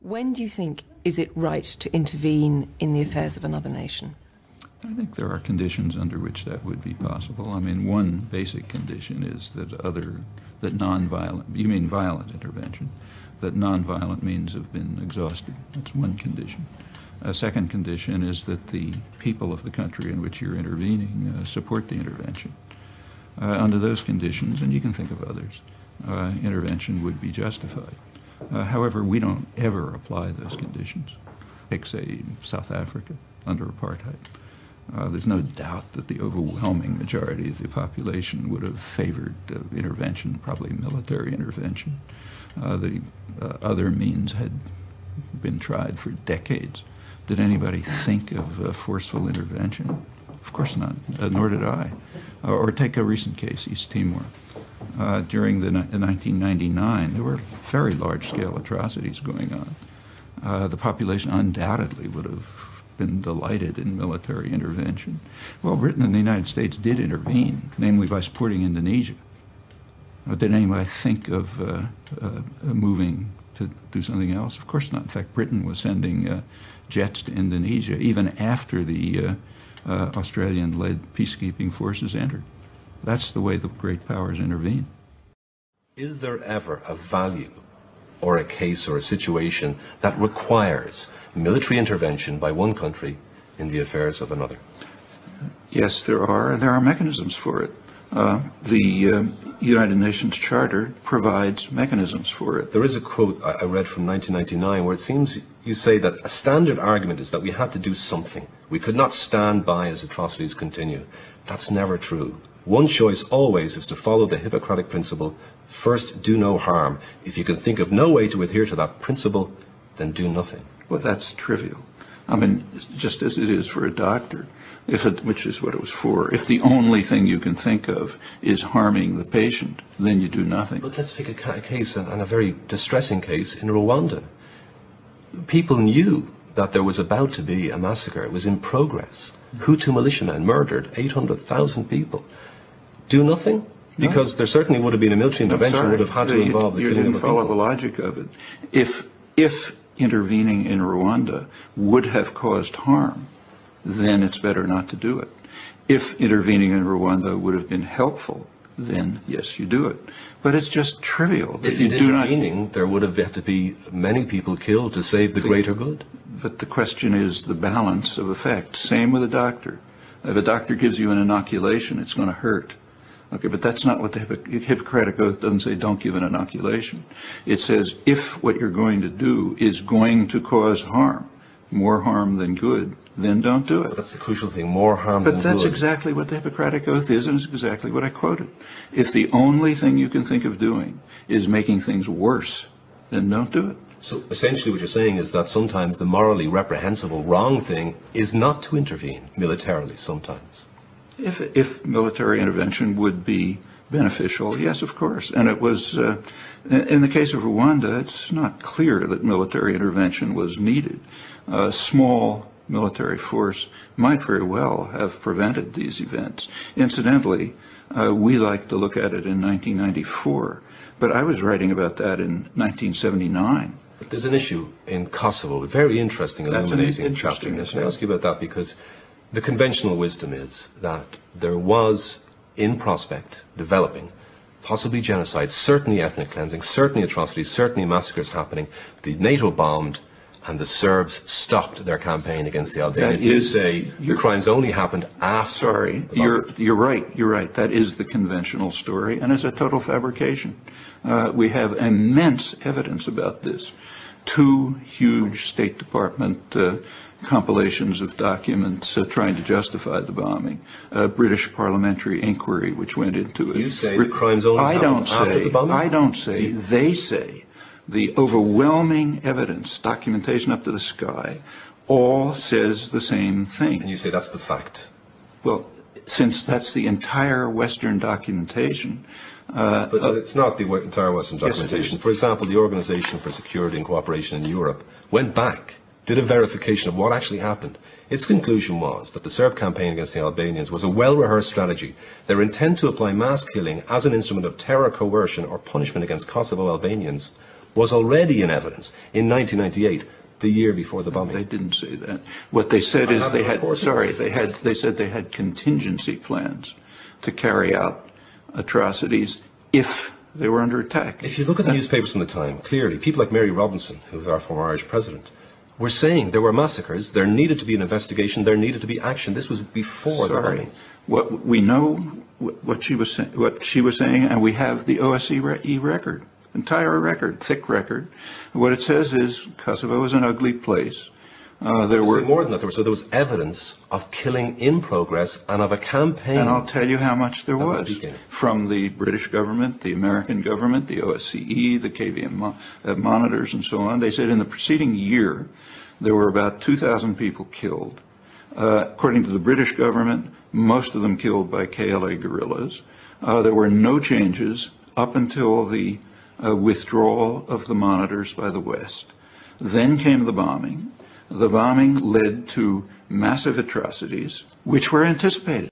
When do you think is it right to intervene in the affairs of another nation? I think there are conditions under which that would be possible. I mean, one basic condition is that non-violent, you mean violent intervention, that non-violent means have been exhausted. That's one condition. A second condition is that the people of the country in which you're intervening support the intervention. Under those conditions, and you can think of others, intervention would be justified. However, we don't ever apply those conditions. Take, say, South Africa under apartheid. There's no doubt that the overwhelming majority of the population would have favored intervention, probably military intervention. The other means had been tried for decades. Did anybody think of forceful intervention? Of course not, nor did I. Or take a recent case, East Timor. During the 1999, there were very large-scale atrocities going on. The population undoubtedly would have been delighted in military intervention. Well, Britain and the United States did intervene, namely by supporting Indonesia. Did anybody think of moving to do something else? Of course not. In fact, Britain was sending jets to Indonesia even after the Australian-led peacekeeping forces entered. That's the way the great powers intervene. Is there ever a value or a case or a situation that requires military intervention by one country in the affairs of another? Yes, there are, and there are mechanisms for it. The United Nations Charter provides mechanisms for it. There is a quote I read from 1999 where it seems you say that a standard argument is that we had to do something. We could not stand by as atrocities continue. That's never true. One choice always is to follow the Hippocratic principle, first do no harm. If you can think of no way to adhere to that principle, then do nothing. Well, that's trivial. I mean, just as it is for a doctor, which is what it was for. If the only thing you can think of is harming the patient, then you do nothing. But let's take a case, and a very distressing case, in Rwanda. People knew that there was about to be a massacre. It was in progress. Hutu militiamen murdered 800,000 people. Do nothing? Because there certainly would have been a military intervention would have had to involve the killing of people. You didn't follow the logic of it. If intervening in Rwanda would have caused harm, then it's better not to do it. If intervening in Rwanda would have been helpful, then yes, you do it. But it's just trivial. If you do not, there would have had to be many people killed to save the greater good. But the question is the balance of effect. Same with a doctor. If a doctor gives you an inoculation, it's going to hurt. Okay, but that's not what the Hippocratic Oath doesn't say. Don't give an inoculation. It says if what you're going to do is going to cause harm, more harm than good, then don't do it. But that's the crucial thing, more harm than good. But that's exactly what the Hippocratic Oath is, and it's exactly what I quoted. If the only thing you can think of doing is making things worse, then don't do it. So essentially what you're saying is that sometimes the morally reprehensible wrong thing is not to intervene militarily sometimes. If military intervention would be beneficial, yes, of course. And it was, in the case of Rwanda, it's not clear that military intervention was needed. A small military force might very well have prevented these events. Incidentally, we like to look at it in 1994, but I was writing about that in 1979. But there's an issue in Kosovo, a very interesting, illuminating chapter. And I ask you about that because the conventional wisdom is that there was, in prospect, developing, possibly genocide, certainly ethnic cleansing, certainly atrocities, certainly massacres happening. The NATO bombed and the Serbs stopped their campaign against the Albanians. You say the crimes only happened after. Sorry, you're right. That is the conventional story, and it's a total fabrication. We have immense evidence about this. 2 huge State Department compilations of documents trying to justify the bombing. A British parliamentary inquiry which went into it. You say the crimes only happened after the bombing? I don't say. They say. The overwhelming evidence, documentation up to the sky, all says the same thing. And you say that's the fact? Well, since that's the entire Western documentation. But it's not the entire Western documentation. For example, the Organization for Security and Cooperation in Europe went back, did a verification of what actually happened. Its conclusion was that the Serb campaign against the Albanians was a well-rehearsed strategy. Their intent to apply mass killing as an instrument of terror, coercion, or punishment against Kosovo Albanians was already in evidence in 1998, the year before the bombing. They didn't say that. What they said is they said they had contingency plans to carry out atrocities if they were under attack. If you look at the newspapers from the time, clearly, people like Mary Robinson, who was our former Irish president, were saying there were massacres, there needed to be an investigation, there needed to be action. This was before the bombing. What we know, what she was saying, and we have the OSCE record, entire record, thick record. What it says is Kosovo is an ugly place. There were more than that. So there was evidence of killing in progress and of a campaign. And I'll tell you how much there was from the British government, the American government, the OSCE, the KVM monitors, and so on. They said in the preceding year there were about 2,000 people killed. According to the British government, most of them killed by KLA guerrillas. There were no changes up until the withdrawal of the monitors by the West. Then came the bombing. The bombing led to massive atrocities, which were anticipated.